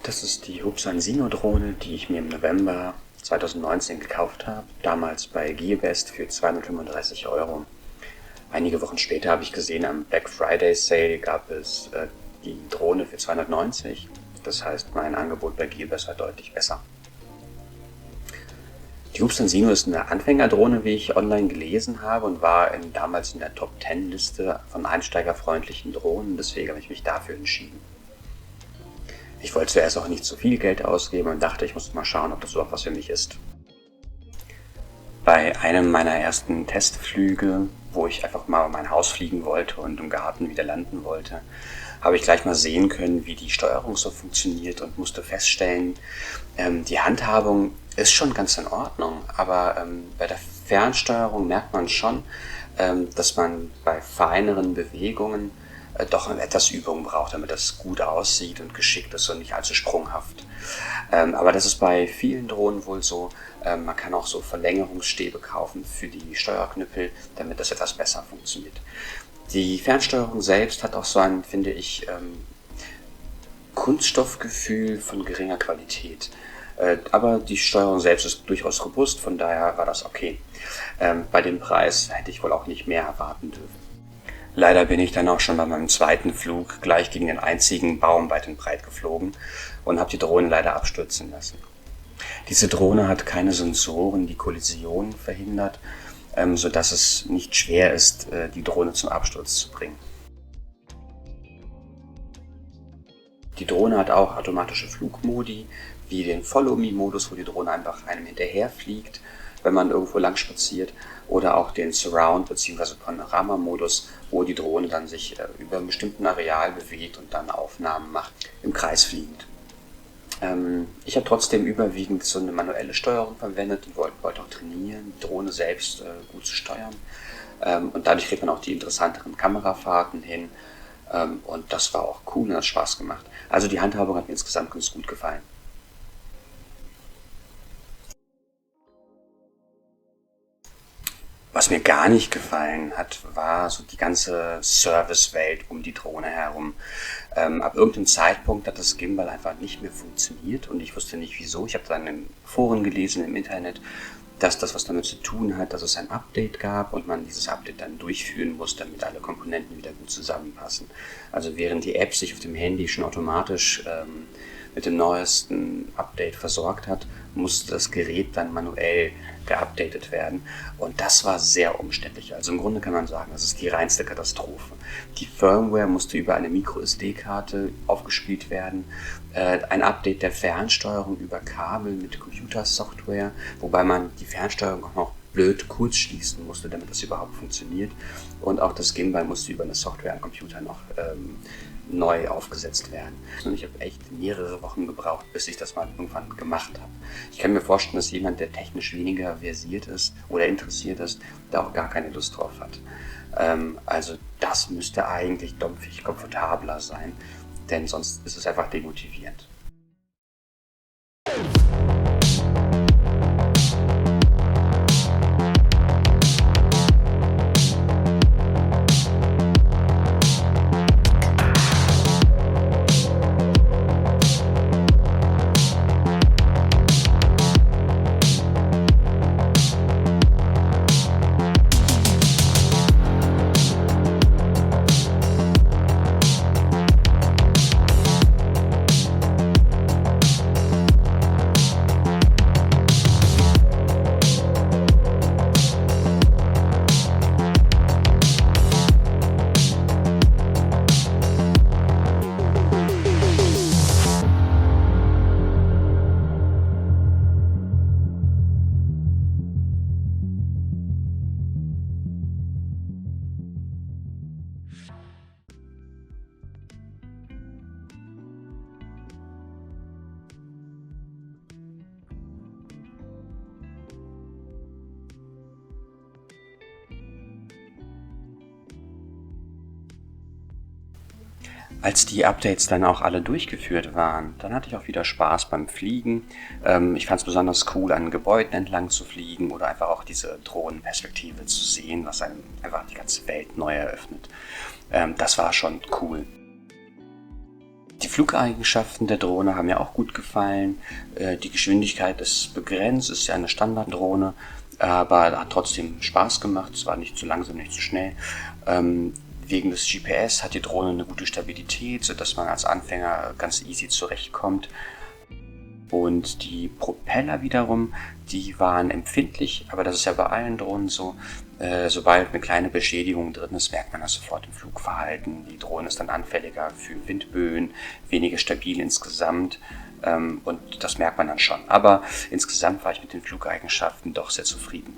Das ist die Hubsan Sino-Drohne, die ich mir im November 2019 gekauft habe, damals bei Gearbest für 235 Euro. Einige Wochen später habe ich gesehen, am Black Friday Sale gab es die Drohne für 290. Das heißt, mein Angebot bei Gearbest war deutlich besser. Die Hubsan Sino ist eine Anfängerdrohne, wie ich online gelesen habe, und war damals in der Top-10-Liste von einsteigerfreundlichen Drohnen, deswegen habe ich mich dafür entschieden. Ich wollte zuerst auch nicht zu viel Geld ausgeben und dachte, ich muss mal schauen, ob das überhaupt was für mich ist. Bei einem meiner ersten Testflüge, wo ich einfach mal um mein Haus fliegen wollte und im Garten wieder landen wollte, habe ich gleich mal sehen können, wie die Steuerung so funktioniert und musste feststellen, die Handhabung ist schon ganz in Ordnung, aber bei der Fernsteuerung merkt man schon, dass man bei feineren Bewegungen doch etwas Übung braucht, damit das gut aussieht und geschickt ist und nicht allzu sprunghaft. Aber das ist bei vielen Drohnen wohl so. Man kann auch so Verlängerungsstäbe kaufen für die Steuerknüppel, damit das etwas besser funktioniert. Die Fernsteuerung selbst hat auch so ein, finde ich, Kunststoffgefühl von geringer Qualität. Aber die Steuerung selbst ist durchaus robust, von daher war das okay. Bei dem Preis hätte ich wohl auch nicht mehr erwarten dürfen. Leider bin ich dann auch schon bei meinem zweiten Flug gleich gegen den einzigen Baum weit und breit geflogen und habe die Drohne leider abstürzen lassen. Diese Drohne hat keine Sensoren, die Kollisionen verhindert, sodass es nicht schwer ist, die Drohne zum Absturz zu bringen. Die Drohne hat auch automatische Flugmodi, wie den Follow-Me-Modus, wo die Drohne einfach einem hinterher fliegt, wenn man irgendwo lang spaziert, oder auch den Surround- bzw. Panorama-Modus, wo die Drohne dann sich über einem bestimmten Areal bewegt und dann Aufnahmen macht, im Kreis fliegend. Ich habe trotzdem überwiegend so eine manuelle Steuerung verwendet und wollte auch trainieren, die Drohne selbst gut zu steuern. Und dadurch kriegt man auch die interessanteren Kamerafahrten hin. Und das war auch cool und hat Spaß gemacht. Also die Handhabung hat mir insgesamt ganz gut gefallen. Was mir gar nicht gefallen hat, war so die ganze Servicewelt um die Drohne herum. Ab irgendeinem Zeitpunkt hat das Gimbal einfach nicht mehr funktioniert und ich wusste nicht wieso. Ich habe dann in Foren gelesen im Internet, dass das was damit zu tun hat, dass es ein Update gab und man dieses Update dann durchführen muss, damit alle Komponenten wieder gut zusammenpassen. Also während die App sich auf dem Handy schon automatisch mit dem neuesten Update versorgt hat, musste das Gerät dann manuell geupdatet werden. Und das war sehr umständlich. Also im Grunde kann man sagen, das ist die reinste Katastrophe. Die Firmware musste über eine Micro-SD-Karte aufgespielt werden. Ein Update der Fernsteuerung über Kabel mit Computersoftware, wobei man die Fernsteuerung auch noch blöd kurz schließen musste, damit das überhaupt funktioniert. Und auch das Gimbal musste über eine Software am Computer noch neu aufgesetzt werden. Und ich habe echt mehrere Wochen gebraucht, bis ich das mal irgendwann gemacht habe. Ich kann mir vorstellen, dass jemand, der technisch weniger versiert ist oder interessiert ist, da auch gar keine Lust drauf hat. Also das müsste eigentlich dumpfig komfortabler sein, denn sonst ist es einfach demotivierend. Als die Updates dann auch alle durchgeführt waren, dann hatte ich auch wieder Spaß beim Fliegen. Ich fand es besonders cool, an Gebäuden entlang zu fliegen oder einfach auch diese Drohnenperspektive zu sehen, was einem einfach die ganze Welt neu eröffnet. Das war schon cool. Die Flugeigenschaften der Drohne haben mir auch gut gefallen. Die Geschwindigkeit ist begrenzt, ist ja eine Standarddrohne, aber hat trotzdem Spaß gemacht. Es war nicht zu langsam, nicht zu schnell. Wegen des GPS hat die Drohne eine gute Stabilität, sodass man als Anfänger ganz easy zurechtkommt. Und die Propeller wiederum, die waren empfindlich, aber das ist ja bei allen Drohnen so. Sobald eine kleine Beschädigung drin ist, merkt man das sofort im Flugverhalten. Die Drohne ist dann anfälliger für Windböen, weniger stabil insgesamt, und das merkt man dann schon. Aber insgesamt war ich mit den Flugeigenschaften doch sehr zufrieden.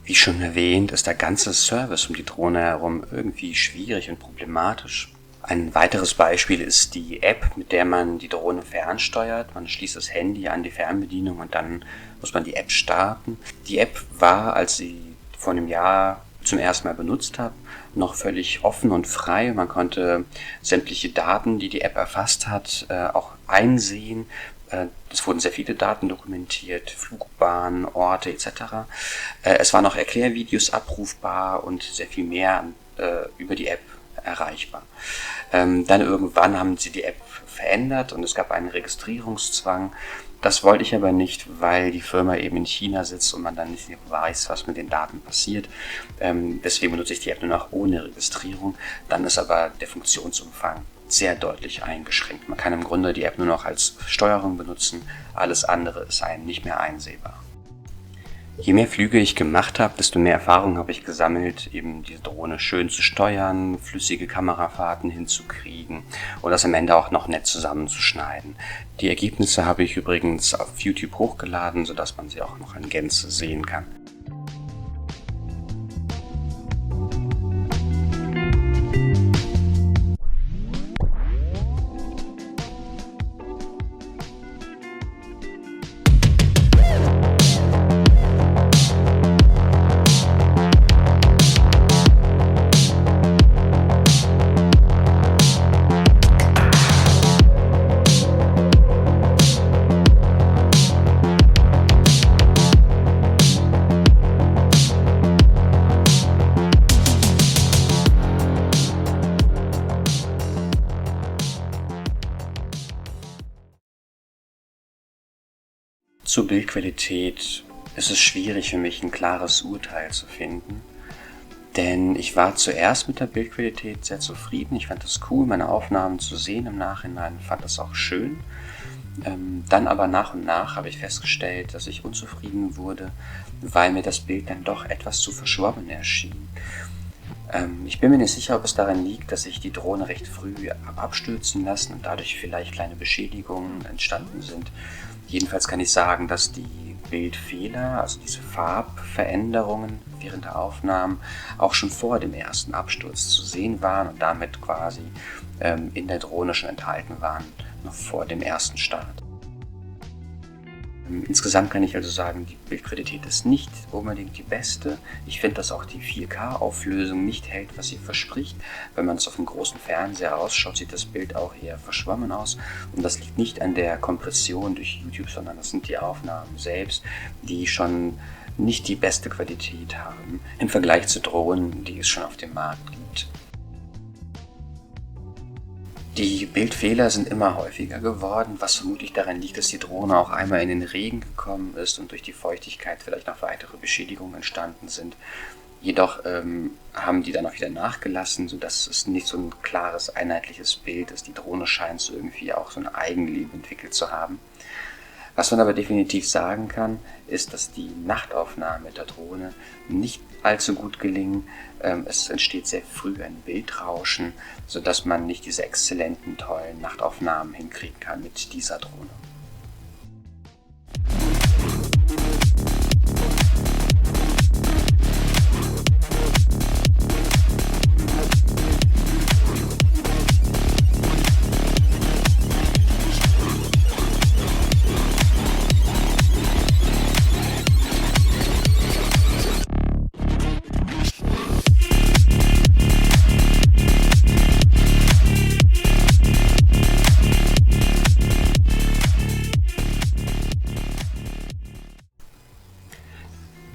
Wie schon erwähnt, ist der ganze Service um die Drohne herum irgendwie schwierig und problematisch. Ein weiteres Beispiel ist die App, mit der man die Drohne fernsteuert. Man schließt das Handy an die Fernbedienung und dann muss man die App starten. Die App war, als sie vor einem Jahr zum ersten Mal benutzt habe, noch völlig offen und frei. Man konnte sämtliche Daten, die die App erfasst hat, auch einsehen. Es wurden sehr viele Daten dokumentiert, Flugbahnen, Orte etc. Es waren auch Erklärvideos abrufbar und sehr viel mehr über die App erreichbar. Dann irgendwann haben sie die App verändert und es gab einen Registrierungszwang. Das wollte ich aber nicht, weil die Firma eben in China sitzt und man dann nicht weiß, was mit den Daten passiert. Deswegen benutze ich die App nur noch ohne Registrierung. Dann ist aber der Funktionsumfang sehr deutlich eingeschränkt. Man kann im Grunde die App nur noch als Steuerung benutzen. Alles andere ist einem nicht mehr einsehbar. Je mehr Flüge ich gemacht habe, desto mehr Erfahrung habe ich gesammelt, eben die Drohne schön zu steuern, flüssige Kamerafahrten hinzukriegen und das am Ende auch noch nett zusammenzuschneiden. Die Ergebnisse habe ich übrigens auf YouTube hochgeladen, sodass man sie auch noch in Gänze sehen kann. Zur Bildqualität ist es schwierig für mich, ein klares Urteil zu finden, denn ich war zuerst mit der Bildqualität sehr zufrieden. Ich fand es cool, meine Aufnahmen zu sehen im Nachhinein, fand das auch schön. Dann aber nach und nach habe ich festgestellt, dass ich unzufrieden wurde, weil mir das Bild dann doch etwas zu verschwommen erschien. Ich bin mir nicht sicher, ob es daran liegt, dass ich die Drohne recht früh habe abstürzen lassen und dadurch vielleicht kleine Beschädigungen entstanden sind. Jedenfalls kann ich sagen, dass die Bildfehler, also diese Farbveränderungen während der Aufnahmen, auch schon vor dem ersten Absturz zu sehen waren und damit quasi in der Drohne schon enthalten waren, noch vor dem ersten Start. Insgesamt kann ich also sagen, die Bildqualität ist nicht unbedingt die beste. Ich finde, dass auch die 4K-Auflösung nicht hält, was sie verspricht. Wenn man es auf einem großen Fernseher ausschaut, sieht das Bild auch eher verschwommen aus. Und das liegt nicht an der Kompression durch YouTube, sondern das sind die Aufnahmen selbst, die schon nicht die beste Qualität haben im Vergleich zu Drohnen, die es schon auf dem Markt gibt. Die Bildfehler sind immer häufiger geworden, was vermutlich daran liegt, dass die Drohne auch einmal in den Regen gekommen ist und durch die Feuchtigkeit vielleicht noch weitere Beschädigungen entstanden sind. Jedoch haben die dann auch wieder nachgelassen, sodass es nicht so ein klares, einheitliches Bild ist. Die Drohne scheint so irgendwie auch so ein Eigenleben entwickelt zu haben. Was man aber definitiv sagen kann, ist, dass die Nachtaufnahmen mit der Drohne nicht allzu gut gelingen. Es entsteht sehr früh ein Bildrauschen, sodass man nicht diese exzellenten, tollen Nachtaufnahmen hinkriegen kann mit dieser Drohne.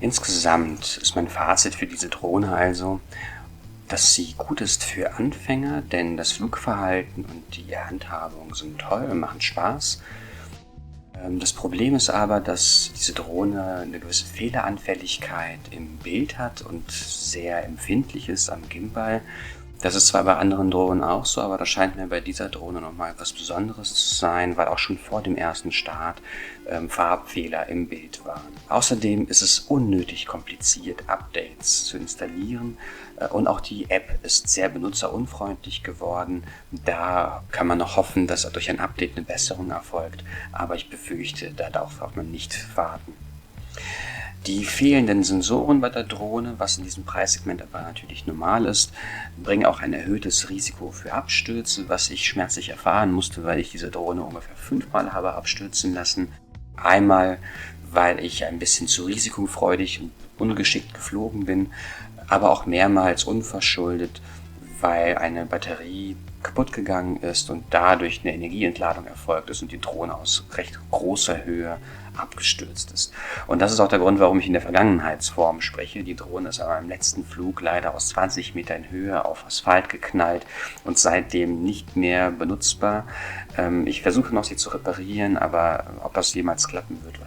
Insgesamt ist mein Fazit für diese Drohne also, dass sie gut ist für Anfänger, denn das Flugverhalten und die Handhabung sind toll und machen Spaß. Das Problem ist aber, dass diese Drohne eine gewisse Fehleranfälligkeit im Bild hat und sehr empfindlich ist am Gimbal. Das ist zwar bei anderen Drohnen auch so, aber das scheint mir bei dieser Drohne nochmal etwas Besonderes zu sein, weil auch schon vor dem ersten Start Farbfehler im Bild waren. Außerdem ist es unnötig kompliziert, Updates zu installieren und auch die App ist sehr benutzerunfreundlich geworden. Da kann man noch hoffen, dass durch ein Update eine Besserung erfolgt, aber ich befürchte, darauf darf man nicht warten. Die fehlenden Sensoren bei der Drohne, was in diesem Preissegment aber natürlich normal ist, bringen auch ein erhöhtes Risiko für Abstürze, was ich schmerzlich erfahren musste, weil ich diese Drohne ungefähr 5-mal habe abstürzen lassen. Einmal, weil ich ein bisschen zu risikofreudig und ungeschickt geflogen bin, aber auch mehrmals unverschuldet, weil eine Batterie kaputt gegangen ist und dadurch eine Energieentladung erfolgt ist und die Drohne aus recht großer Höhe abgestürzt ist. Und das ist auch der Grund, warum ich in der Vergangenheitsform spreche. Die Drohne ist an meinem letzten Flug leider aus 20 Metern Höhe auf Asphalt geknallt und seitdem nicht mehr benutzbar. Ich versuche noch, sie zu reparieren, aber ob das jemals klappen wird,